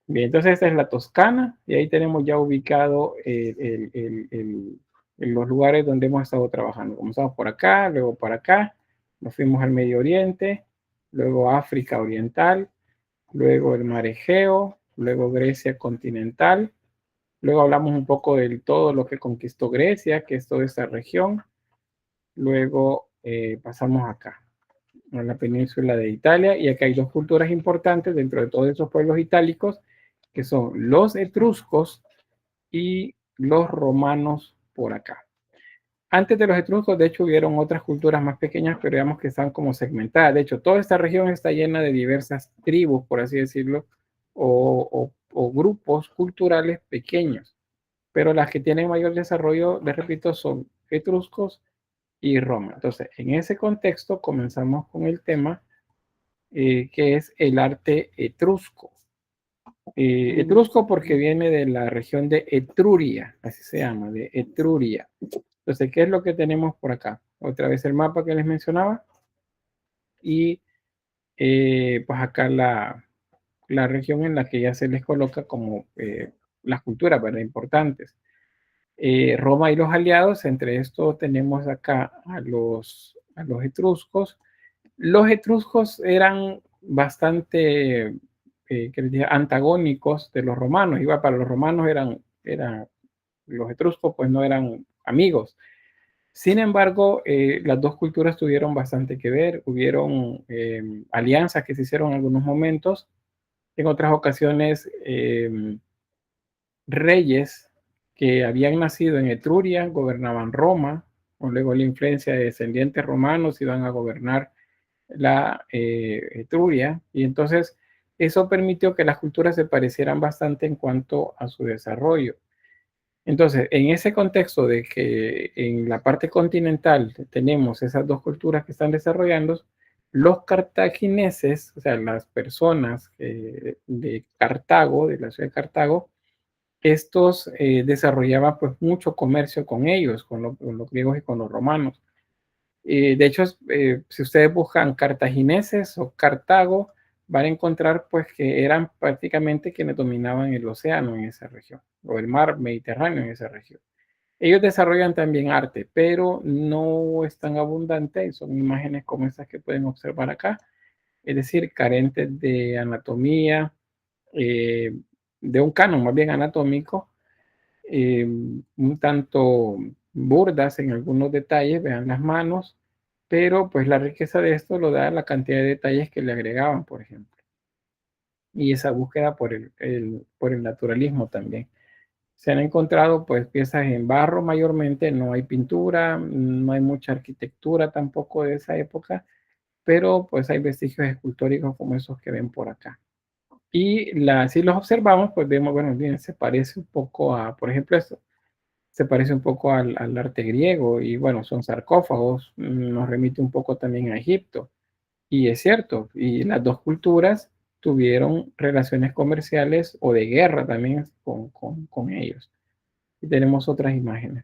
Bien, entonces esta es la Toscana y ahí tenemos ya ubicado los lugares donde hemos estado trabajando. Comenzamos por acá, luego por acá, nos fuimos al Medio Oriente, luego África Oriental, luego el Mar Egeo, luego Grecia continental, luego hablamos un poco de todo lo que conquistó Grecia, que es toda esta región, luego pasamos acá, a la península de Italia, y acá hay dos culturas importantes dentro de todos esos pueblos itálicos, que son los etruscos y los romanos por acá. Antes de los etruscos, de hecho, hubieron otras culturas más pequeñas, pero digamos que están como segmentadas. De hecho, toda esta región está llena de diversas tribus, por así decirlo, o grupos culturales pequeños. Pero las que tienen mayor desarrollo, les repito, son etruscos y Roma. Entonces, en ese contexto comenzamos con el tema que es el arte etrusco. Etrusco porque viene de la región de Etruria, así se llama, de Etruria. Entonces, ¿qué es lo que tenemos por acá? Otra vez el mapa que les mencionaba y pues acá la región en la que ya se les coloca como las culturas, ¿verdad? Importantes. Roma y los aliados, entre estos tenemos acá a los etruscos. Los etruscos eran bastante antagónicos de los romanos. Igual para los romanos eran los etruscos, pues no eran amigos. Sin embargo, las dos culturas tuvieron bastante que ver. Hubieron alianzas que se hicieron en algunos momentos. En otras ocasiones, reyes que habían nacido en Etruria gobernaban Roma, o luego la influencia de descendientes romanos iban a gobernar la Etruria, y entonces eso permitió que las culturas se parecieran bastante en cuanto a su desarrollo. Entonces, en ese contexto de que en la parte continental tenemos esas dos culturas que están desarrollando, los cartagineses, o sea, las personas de Cartago, de la ciudad de Cartago, estos desarrollaban pues mucho comercio con ellos, con los griegos y con los romanos. De hecho, si ustedes buscan cartagineses o Cartago, van a encontrar pues que eran prácticamente quienes dominaban el océano en esa región, o el mar Mediterráneo en esa región. Ellos desarrollan también arte, pero no es tan abundante, son imágenes como estas que pueden observar acá, es decir, carentes de anatomía, eh, de un canon más bien anatómico, un tanto burdas en algunos detalles, vean las manos, pero pues la riqueza de esto lo da la cantidad de detalles que le agregaban, por ejemplo, y esa búsqueda por el naturalismo también. Se han encontrado pues piezas en barro mayormente, no hay pintura, no hay mucha arquitectura tampoco de esa época, pero pues hay vestigios escultóricos como esos que ven por acá. Y si los observamos, pues vemos, bueno, bien, se parece un poco a, por ejemplo, esto, se parece un poco al arte griego y bueno, son sarcófagos, nos remite un poco también a Egipto. Y es cierto, y las dos culturas tuvieron relaciones comerciales o de guerra también con ellos. Y tenemos otras imágenes.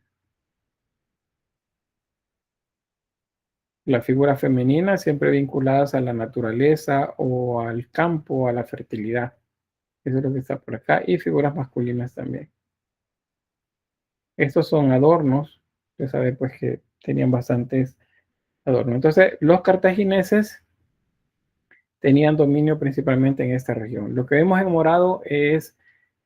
Las figuras femeninas siempre vinculadas a la naturaleza o al campo, a la fertilidad. Eso es lo que está por acá. Y figuras masculinas también. Estos son adornos. Usted sabe pues que tenían bastantes adornos. Entonces, los cartagineses tenían dominio principalmente en esta región. Lo que vemos en morado es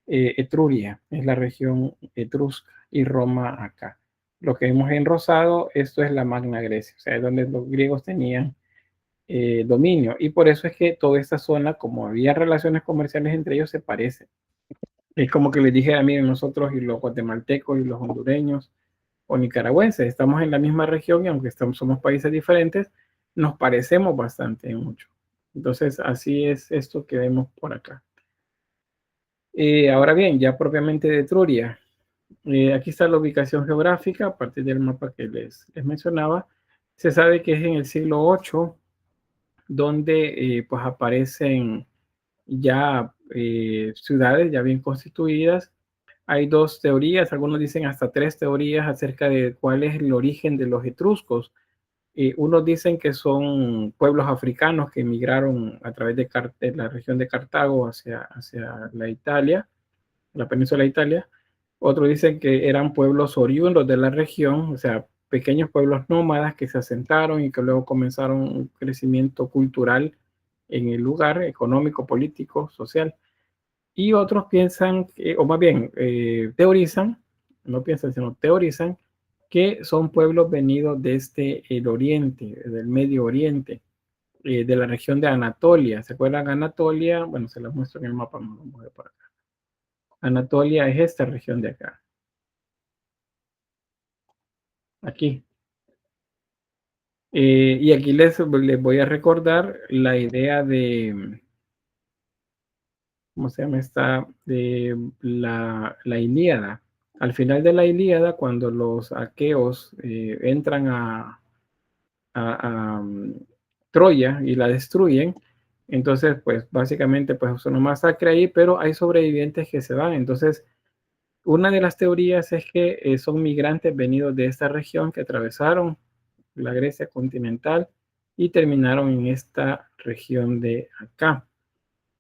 Etruria, es la región etrusca, y Roma acá. Lo que vemos en rosado, esto es la Magna Grecia, o sea, es donde los griegos tenían dominio. Y por eso es que toda esta zona, como había relaciones comerciales entre ellos, se parece. Es como que les dijera, miren, nosotros y los guatemaltecos y los hondureños o nicaragüenses estamos en la misma región y aunque somos países diferentes, nos parecemos bastante mucho. Entonces, así es esto que vemos por acá. Ahora bien, ya propiamente de Etruria. Aquí está la ubicación geográfica a partir del mapa que les mencionaba. Se sabe que es en el siglo VIII donde pues aparecen ya ciudades ya bien constituidas. Hay dos teorías, algunos dicen hasta tres teorías acerca de cuál es el origen de los etruscos. Unos dicen que son pueblos africanos que emigraron a través de la región de Cartago hacia la Italia, la península de Italia. Otros dicen que eran pueblos oriundos de la región, o sea, pequeños pueblos nómadas que se asentaron y que luego comenzaron un crecimiento cultural en el lugar, económico, político, social. Y otros piensan, o más bien teorizan, no piensan, sino teorizan, que son pueblos venidos desde el oriente, del Medio Oriente, de la región de Anatolia. ¿Se acuerdan Anatolia? Bueno, se las muestro en el mapa, vamos a ver por acá. Anatolia es esta región de acá. Aquí. Y aquí les voy a recordar la idea de, ¿cómo se llama esta? De la Ilíada. Al final de la Ilíada, cuando los aqueos entran a Troya y la destruyen, entonces, pues básicamente, pues es una masacre ahí, pero hay sobrevivientes que se van. Entonces, una de las teorías es que son migrantes venidos de esta región que atravesaron la Grecia continental y terminaron en esta región de acá.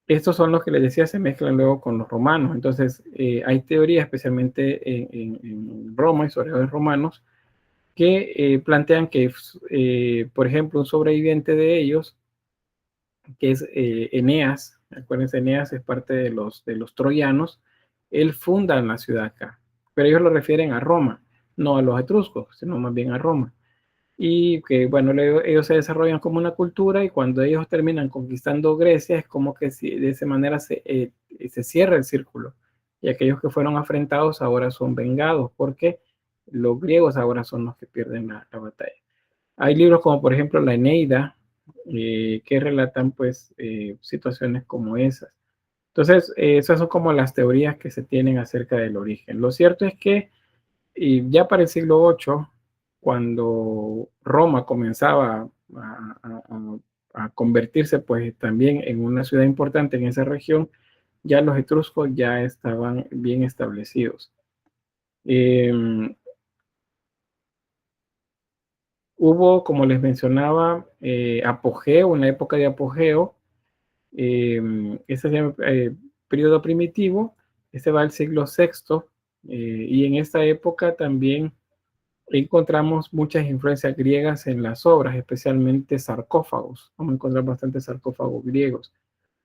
Estos son los que les decía se mezclan luego con los romanos. Entonces, hay teorías, especialmente en Roma, historiadores romanos, que plantean que, por ejemplo, un sobreviviente de ellos, que es Eneas, acuérdense, Eneas es parte de los troyanos, él funda la ciudad acá, pero ellos lo refieren a Roma, no a los etruscos, sino más bien a Roma. Y que, bueno, ellos se desarrollan como una cultura y cuando ellos terminan conquistando Grecia es como que de esa manera se cierra el círculo. Y aquellos que fueron afrentados ahora son vengados porque los griegos ahora son los que pierden la batalla. Hay libros como por ejemplo la Eneida que relatan pues situaciones como esas. Entonces, esas son como las teorías que se tienen acerca del origen. Lo cierto es que ya para el siglo VIII, cuando Roma comenzaba a convertirse pues también en una ciudad importante en esa región, ya los etruscos ya estaban bien establecidos. Eh, Hubo, como les mencionaba, apogeo, una época de apogeo, ese se llama periodo primitivo, este va al siglo VI, y en esta época también encontramos muchas influencias griegas en las obras, especialmente sarcófagos. Vamos a encontrar bastantes sarcófagos griegos.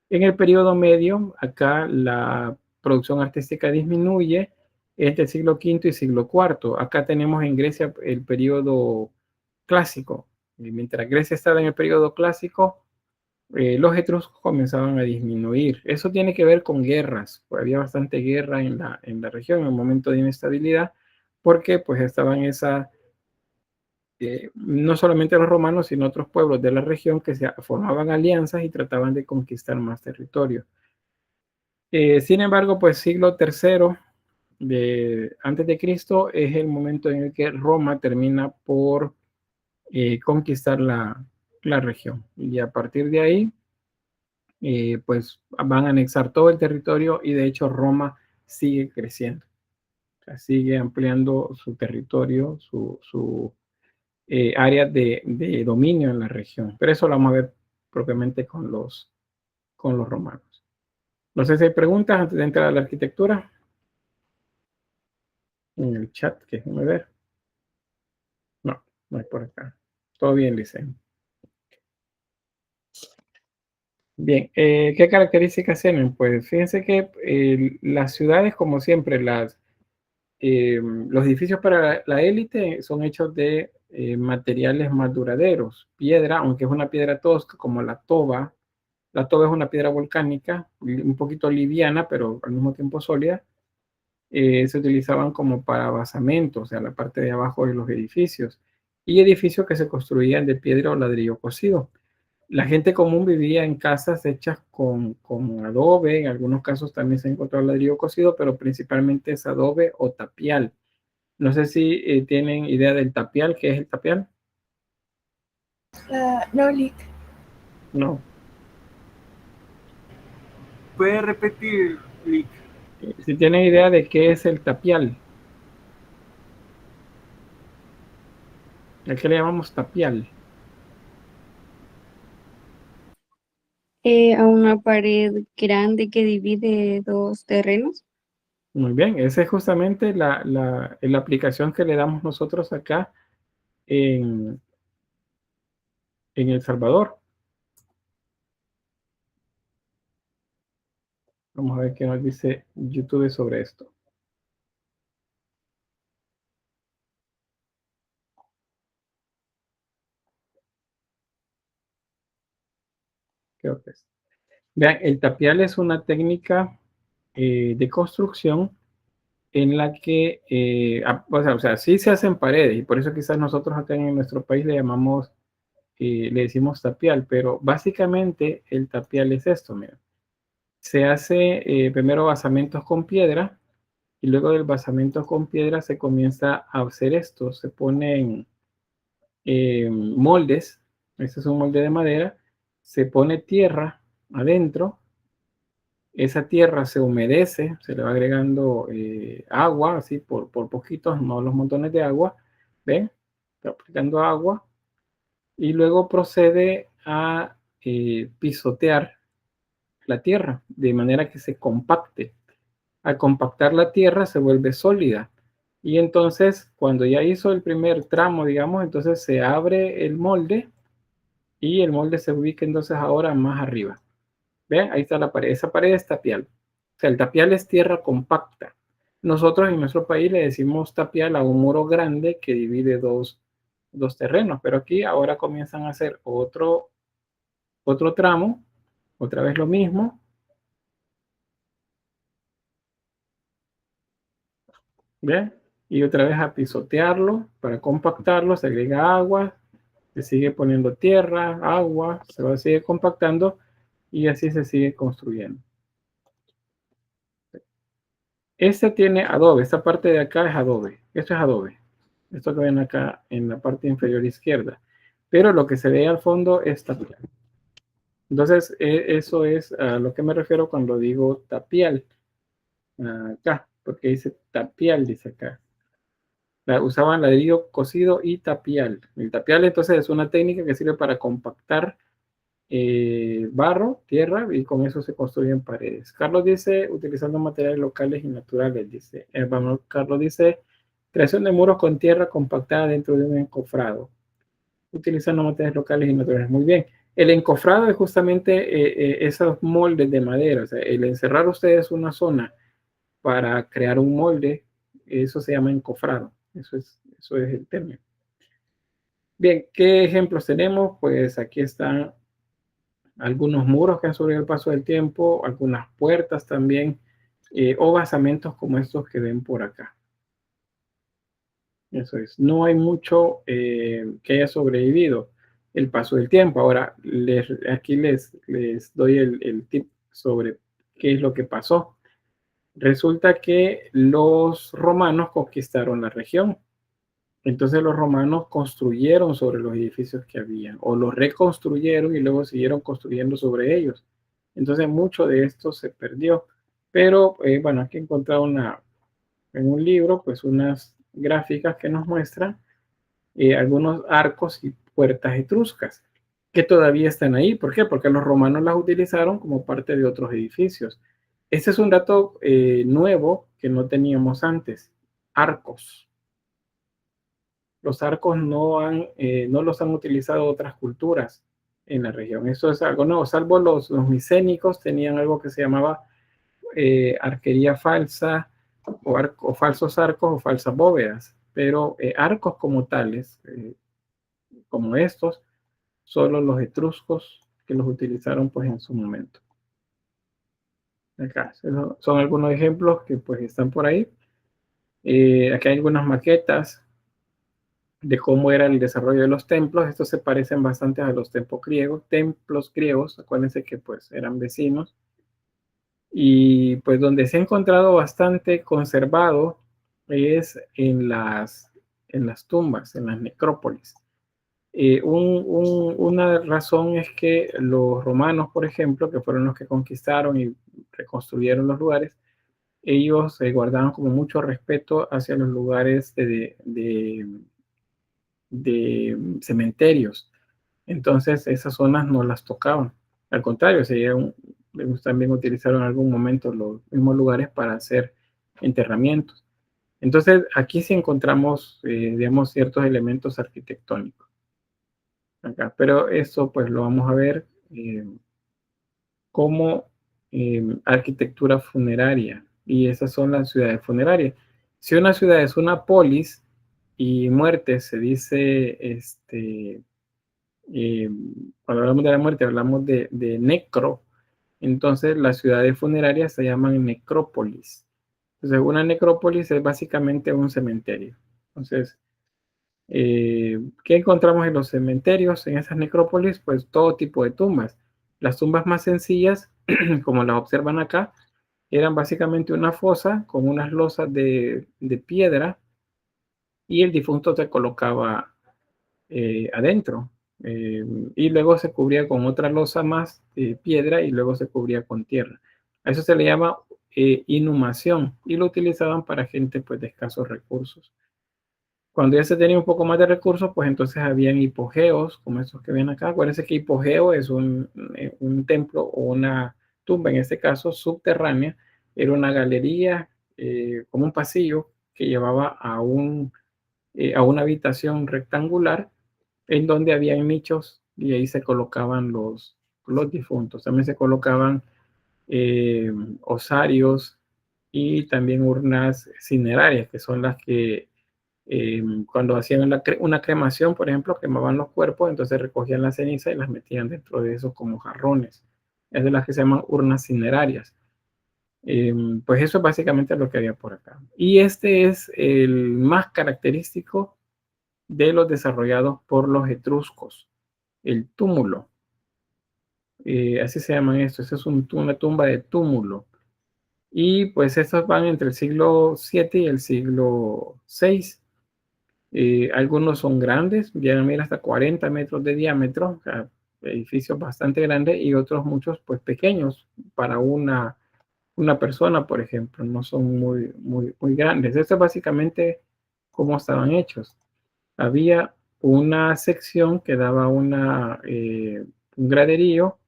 En el periodo medio, acá la producción artística disminuye entre el siglo V y siglo IV. Acá tenemos en Grecia el periodo clásico. Y mientras Grecia estaba en el periodo clásico, los etruscos comenzaban a disminuir. Eso tiene que ver con guerras. Pues había bastante guerra en la región en un momento de inestabilidad, porque pues estaban esa no solamente los romanos, sino otros pueblos de la región que se formaban alianzas y trataban de conquistar más territorio. Sin embargo, pues siglo III antes de Cristo es el momento en el que Roma termina por conquistar la región. Y a partir de ahí, pues van a anexar todo el territorio y de hecho Roma sigue creciendo. O sea, sigue ampliando su territorio, su áreas de dominio en la región. Pero eso lo vamos a ver propiamente con los romanos. No sé si hay preguntas antes de entrar a la arquitectura. En el chat, que déjenme ver. No, no hay por acá. Todo bien, dicen. Bien, ¿qué características tienen? Pues fíjense que las ciudades, como siempre, los edificios para la élite son hechos de materiales más duraderos. Piedra, aunque es una piedra tosca, como la toba. La toba es una piedra volcánica, un poquito liviana, pero al mismo tiempo sólida. Se utilizaban como para basamentos, o sea, la parte de abajo de los edificios. Y edificios que se construían de piedra o ladrillo cocido. La gente común vivía en casas hechas con adobe, en algunos casos también se encontró ladrillo cocido, pero principalmente es adobe o tapial. No sé si tienen idea del tapial. ¿Qué es el tapial? No, Lick. No. ¿Puede repetir, Lick? Si tienen idea de qué es el tapial. ¿A qué le llamamos tapial? A una pared grande que divide dos terrenos. Muy bien, esa es justamente la aplicación que le damos nosotros acá en, en El Salvador. Vamos a ver qué nos dice YouTube sobre esto. Creo que es. Vean, el tapial es una técnica de construcción en la que, o sea, sí se hacen paredes y por eso quizás nosotros acá en nuestro país le llamamos, le decimos tapial, pero básicamente el tapial es esto, mira. Se hace primero basamentos con piedra y luego del basamento con piedra se comienza a hacer esto, se ponen moldes, este es un molde de madera, se pone tierra adentro, esa tierra se humedece, se le va agregando agua, así por poquitos, no los montones de agua, ¿ven? Está aplicando agua y luego procede a pisotear la tierra de manera que se compacte. Al compactar la tierra se vuelve sólida y entonces cuando ya hizo el primer tramo, digamos, entonces se abre el molde y el molde se ubica entonces ahora más arriba. ¿Ven? Ahí está la pared. Esa pared es tapial. O sea, el tapial es tierra compacta. Nosotros en nuestro país le decimos tapial a un muro grande que divide dos terrenos, pero aquí ahora comienzan a hacer otro tramo, otra vez lo mismo. ¿Ven? Y otra vez a pisotearlo para compactarlo, se agrega agua, se sigue poniendo tierra, agua, se va a seguir compactando y así se sigue construyendo. Este tiene adobe, esta parte de acá es adobe, esto es adobe, esto que ven acá en la parte inferior izquierda, pero lo que se ve al fondo es tapial. Entonces, eso es a lo que me refiero cuando digo tapial, acá, porque dice tapial, dice acá. Usaban ladrillo cocido y tapial. El tapial entonces es una técnica que sirve para compactar barro, tierra, y con eso se construyen paredes. Carlos dice, utilizando materiales locales y naturales, dice. Carlos dice, creación de muros con tierra compactada dentro de un encofrado, utilizando materiales locales y naturales. Muy bien. El encofrado es justamente esos moldes de madera. O sea, el encerrar ustedes una zona para crear un molde, eso se llama encofrado. Eso es el término. Bien, ¿qué ejemplos tenemos? Pues aquí están algunos muros que han subido el paso del tiempo, algunas puertas también, o basamentos como estos que ven por acá. Eso es, no hay mucho que haya sobrevivido el paso del tiempo. Ahora, aquí les doy el tip sobre qué es lo que pasó. Resulta que los romanos conquistaron la región. Entonces los romanos construyeron sobre los edificios que había o los reconstruyeron y luego siguieron construyendo sobre ellos. Entonces mucho de esto se perdió. Pero bueno, aquí he encontrado en un libro pues unas gráficas que nos muestran algunos arcos y puertas etruscas que todavía están ahí. ¿Por qué? Porque los romanos las utilizaron como parte de otros edificios. Este es un dato nuevo que no teníamos antes. Arcos. Los arcos no los han utilizado otras culturas en la región. Eso es algo nuevo, salvo los micénicos tenían algo que se llamaba arquería falsa o falsos arcos o falsas bóvedas, pero arcos como tales, como estos, solo los etruscos que los utilizaron pues en su momento. Acá son algunos ejemplos que pues están por ahí. Aquí hay algunas maquetas de cómo era el desarrollo de los templos. Estos se parecen bastante a los templos griegos, acuérdense que pues eran vecinos. Y pues donde se ha encontrado bastante conservado es en las tumbas, en las necrópolis. Una razón es que los romanos, por ejemplo, que fueron los que conquistaron y reconstruyeron los lugares, ellos guardaban como mucho respeto hacia los lugares de cementerios. Entonces esas zonas no las tocaban. Al contrario, ellos también utilizaron en algún momento los mismos lugares para hacer enterramientos. Entonces, aquí sí encontramos, digamos, ciertos elementos arquitectónicos. Acá, pero esto pues lo vamos a ver como arquitectura funeraria, y esas son las ciudades funerarias. Si una ciudad es una polis y muerte se dice, cuando hablamos de la muerte hablamos de necro, entonces las ciudades funerarias se llaman necrópolis. Entonces una necrópolis es básicamente un cementerio. Entonces, ¿qué encontramos en los cementerios, en esas necrópolis? Pues todo tipo de tumbas. Las tumbas más sencillas, como las observan acá, eran básicamente una fosa con unas losas de piedra, y el difunto se colocaba adentro. Y luego se cubría con otra losa más de piedra, y luego se cubría con tierra. A eso se le llama inhumación, y lo utilizaban para gente pues de escasos recursos. Cuando ya se tenía un poco más de recursos, pues entonces habían hipogeos, como estos que ven acá. Acuérdense que hipogeo es un templo o una tumba, en este caso subterránea. Era una galería, como un pasillo que llevaba a una habitación rectangular en donde habían nichos, y ahí se colocaban los difuntos. También se colocaban osarios y también urnas cinerarias, que son las que cuando hacían una cremación, por ejemplo, quemaban los cuerpos, entonces recogían la ceniza y las metían dentro de esos como jarrones. Es de las que se llaman urnas cinerarias. Pues eso es básicamente lo que había por acá. Y este es el más característico de los desarrollados por los etruscos, el túmulo. Así se llaman estos. Esta es una tumba de túmulo. Y pues estos van entre el siglo VII y el siglo VI. Algunos son grandes, llegan a medir hasta 40 metros de diámetro, o sea, edificios bastante grandes, y otros muchos pues pequeños para una persona, por ejemplo, no son muy grandes. Esto es básicamente cómo estaban hechos. Había una sección que daba un graderío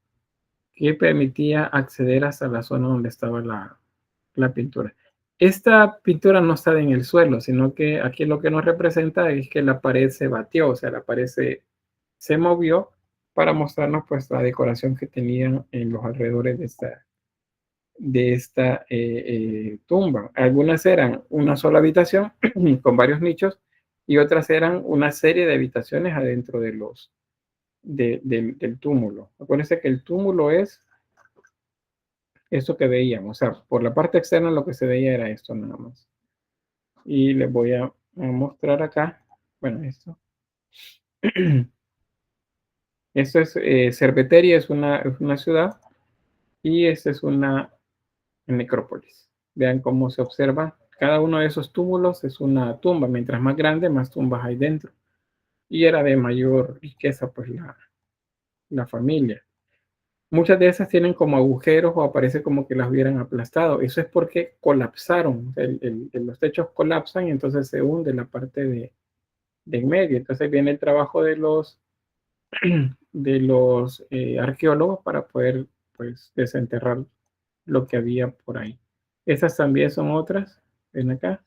que permitía acceder hasta la zona donde estaba la pintura. Esta pintura no está en el suelo, sino que aquí lo que nos representa es que la pared se batió, o sea, la pared se movió para mostrarnos pues la decoración que tenían en los alrededores de esta tumba. Algunas eran una sola habitación con varios nichos, y otras eran una serie de habitaciones adentro del túmulo. Acuérdense que el túmulo es esto que veíamos, o sea, por la parte externa lo que se veía era esto nada más. Y les voy a mostrar acá, bueno, esto. Esto es Cerveteri, es una ciudad, y esta es una necrópolis. Vean cómo se observa. Cada uno de esos túmulos es una tumba. Mientras más grande, más tumbas hay dentro. Y era de mayor riqueza, pues, la familia. Muchas de esas tienen como agujeros, o aparece como que las hubieran aplastado. Eso es porque colapsaron. Los techos colapsan y entonces se hunde la parte de en medio. Entonces viene el trabajo de los arqueólogos para poder pues desenterrar lo que había por ahí. Estas también son otras, ven acá.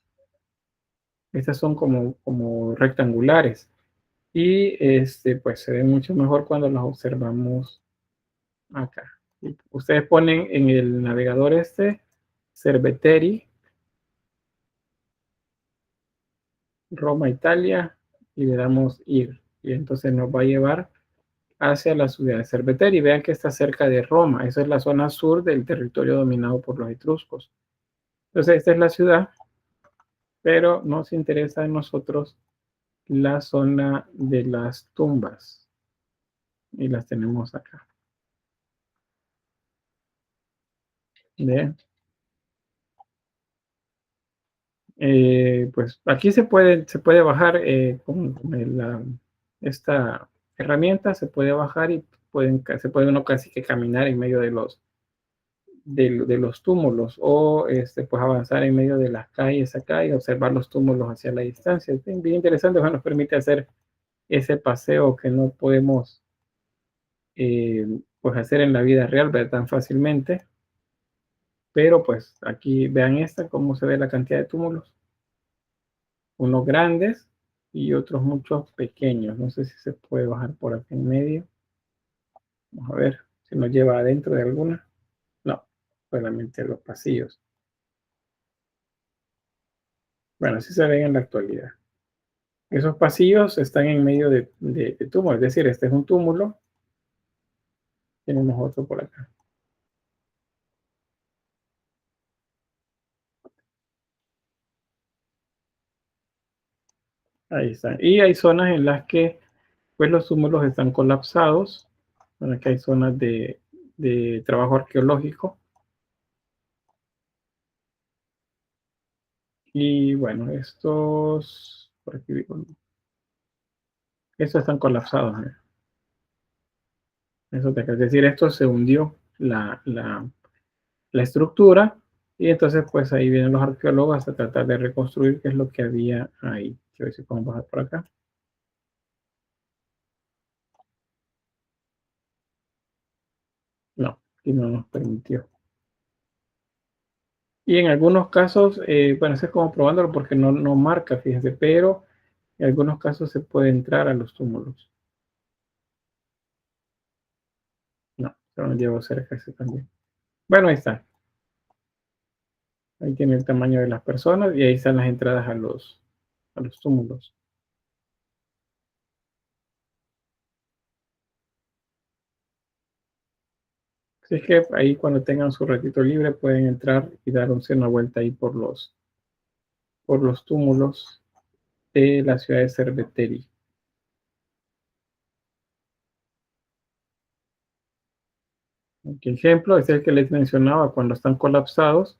Estas son como rectangulares, y pues se ven mucho mejor cuando las observamos acá. Y ustedes ponen en el navegador Cerveteri, Roma, Italia, y le damos ir, y entonces nos va a llevar hacia la ciudad de Cerveteri. Vean que está cerca de Roma. Esa es la zona sur del territorio dominado por los etruscos. Entonces esta es la ciudad, pero nos interesa a nosotros la zona de las tumbas, y las tenemos acá. ¿Ve? Pues aquí se puede bajar con esta herramienta, se puede bajar, y se puede uno casi que caminar en medio de los túmulos, o pues avanzar en medio de las calles acá y observar los túmulos hacia la distancia. Es bien interesante, bueno, nos permite hacer ese paseo que no podemos pues hacer en la vida real, ¿verdad? Tan fácilmente. Pero pues aquí vean cómo se ve la cantidad de túmulos. Unos grandes y otros muchos pequeños. No sé si se puede bajar por aquí en medio. Vamos a ver si nos lleva adentro de alguna. No, solamente los pasillos. Bueno, así se ven en la actualidad. Esos pasillos están en medio de túmulos. Es decir, este es un túmulo. Tenemos otro por acá. Ahí están. Y hay zonas en las que pues los túmulos están colapsados. Bueno, aquí hay zonas de trabajo arqueológico. Y bueno, por aquí digo, estos están colapsados. Eso es decir, esto se hundió la estructura y entonces pues ahí vienen los arqueólogos a tratar de reconstruir qué es lo que había ahí. Quiero ver si podemos bajar por acá. No, aquí no nos permitió. Y en algunos casos, bueno, eso es como probándolo porque no marca, fíjense, pero en algunos casos se puede entrar a los túmulos. No, se lo llevo cerca ese también. Bueno, ahí está. Ahí tiene el tamaño de las personas y ahí están las entradas a los túmulos. Así es que ahí cuando tengan su ratito libre pueden entrar y dar una vuelta ahí por los túmulos de la ciudad de Cerveteri. Aquí ejemplo, este es el que les mencionaba cuando están colapsados.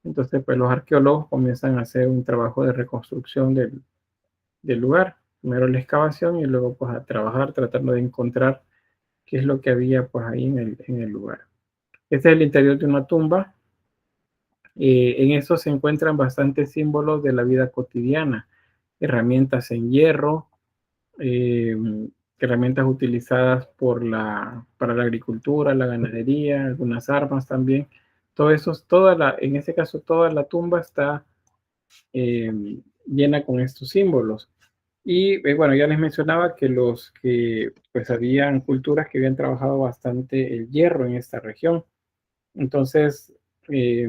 Entonces, pues los arqueólogos comienzan a hacer un trabajo de reconstrucción del lugar. Primero la excavación y luego pues a trabajar tratando de encontrar qué es lo que había pues ahí en el lugar. Este es el interior de una tumba. En eso se encuentran bastantes símbolos de la vida cotidiana, herramientas en hierro, eh, herramientas utilizadas para la agricultura, la ganadería, algunas armas también. Todo eso, en este caso, toda la tumba está llena con estos símbolos. Y bueno, ya les mencionaba que pues habían culturas que habían trabajado bastante el hierro en esta región. Entonces, eh,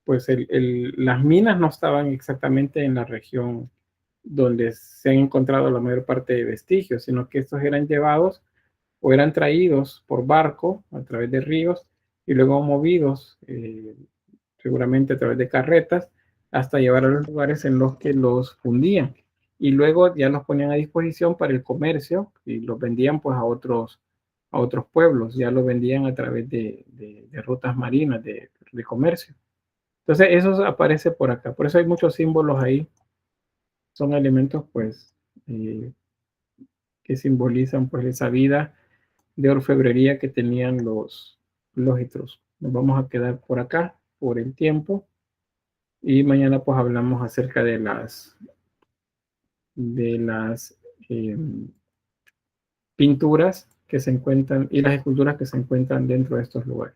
pues las minas no estaban exactamente en la región donde se han encontrado la mayor parte de vestigios, sino que estos eran llevados o eran traídos por barco a través de ríos y luego movidos seguramente a través de carretas hasta llevar a los lugares en los que los fundían y luego ya los ponían a disposición para el comercio y los vendían pues a otros pueblos, ya lo vendían a través de rutas marinas de comercio. Entonces eso aparece por acá, por eso hay muchos símbolos ahí, son elementos pues que simbolizan pues esa vida de orfebrería que tenían los etruscos. Nos vamos a quedar por acá por el tiempo y mañana pues hablamos acerca de las eh, pinturas que se encuentran y las esculturas que se encuentran dentro de estos lugares.